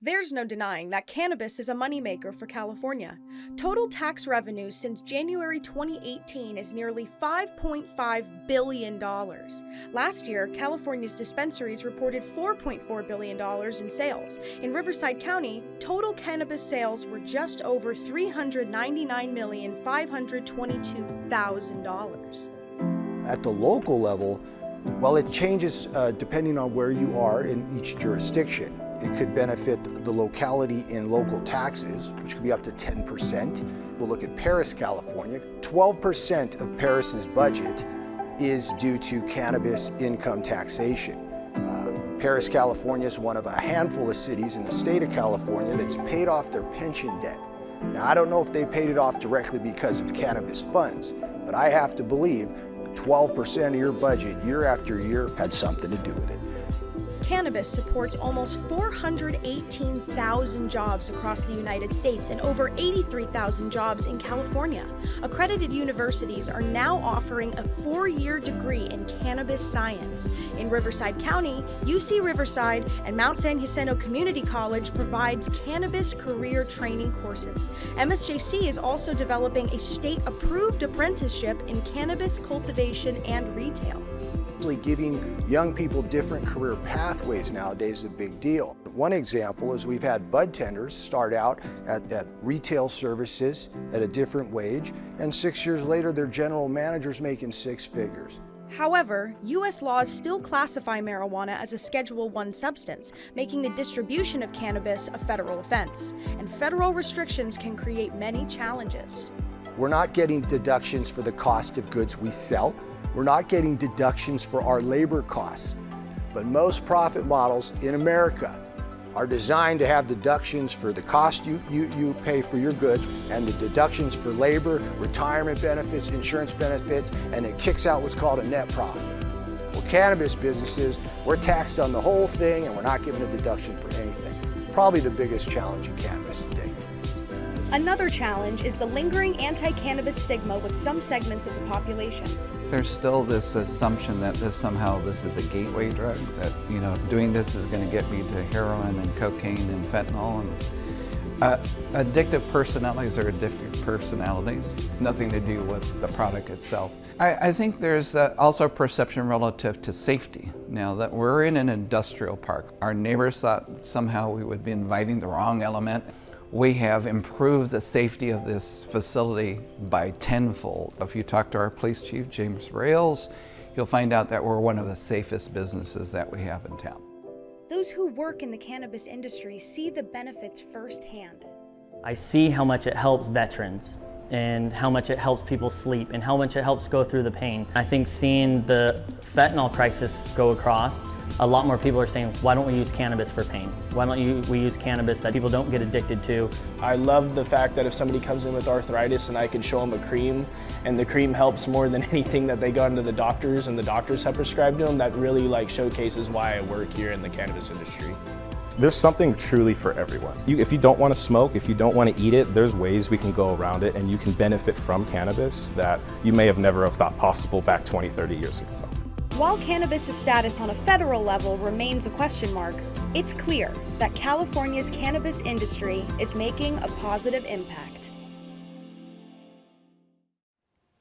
There's no denying that cannabis is a moneymaker for California. Total tax revenues since January 2018 is nearly $5.5 billion. Last year, California's dispensaries reported $4.4 billion in sales. In Riverside County, total cannabis sales were just over $399,522,000. At the local level, well, it changes depending on where you are in each jurisdiction. It could benefit the locality in local taxes, which could be up to 10%. We'll look at Paris, California. 12% of Paris's budget is due to cannabis income taxation. Paris, California is one of a handful of cities in the state of California that's paid off their pension debt. Now, I don't know if they paid it off directly because of cannabis funds, but I have to believe 12% of your budget year after year had something to do with it. Cannabis supports almost 418,000 jobs across the United States and over 83,000 jobs in California. Accredited universities are now offering a 4-year degree in Cannabis Science. In Riverside County, UC Riverside and Mt. Jacinto Community College provides cannabis career training courses. MSJC is also developing a state-approved apprenticeship in cannabis cultivation and retail. Giving young people different career pathways nowadays is a big deal. One example is we've had bud tenders start out at retail services at a different wage, and 6 years later their general manager's making 6 figures. However, U.S. laws still classify marijuana as a Schedule I substance, making the distribution of cannabis a federal offense, and federal restrictions can create many challenges. We're not getting deductions for the cost of goods we sell. We're not getting deductions for our labor costs. But most profit models in America are designed to have deductions for the cost you pay for your goods and the deductions for labor, retirement benefits, insurance benefits, and it kicks out what's called a net profit. Well, cannabis businesses, we're taxed on the whole thing and we're not given a deduction for anything. Probably the biggest challenge in cannabis today. Another challenge is the lingering anti-cannabis stigma with some segments of the population. There's still this assumption that this is a gateway drug, that, doing this is going to get me to heroin and cocaine and fentanyl. And addictive personalities are addictive personalities. It's nothing to do with the product itself. I think there's also perception relative to safety. Now that we're in an industrial park, our neighbors thought somehow we would be inviting the wrong element. We have improved the safety of this facility by tenfold. If you talk to our police chief, James Rails, you'll find out that we're one of the safest businesses that we have in town. Those who work in the cannabis industry see the benefits firsthand. I see how much it helps veterans and how much it helps people sleep and how much it helps go through the pain. I think seeing the fentanyl crisis go across, a lot more people are saying, why don't we use cannabis for pain? Why don't we use cannabis that people don't get addicted to? I love the fact that if somebody comes in with arthritis and I can show them a cream, and the cream helps more than anything that they got into the doctors and the doctors have prescribed to them, that really showcases why I work here in the cannabis industry. There's something truly for everyone. If you don't want to smoke, if you don't want to eat it, there's ways we can go around it and you can benefit from cannabis that you may have never thought possible back 20, 30 years ago. While cannabis's status on a federal level remains a question mark, it's clear that California's cannabis industry is making a positive impact.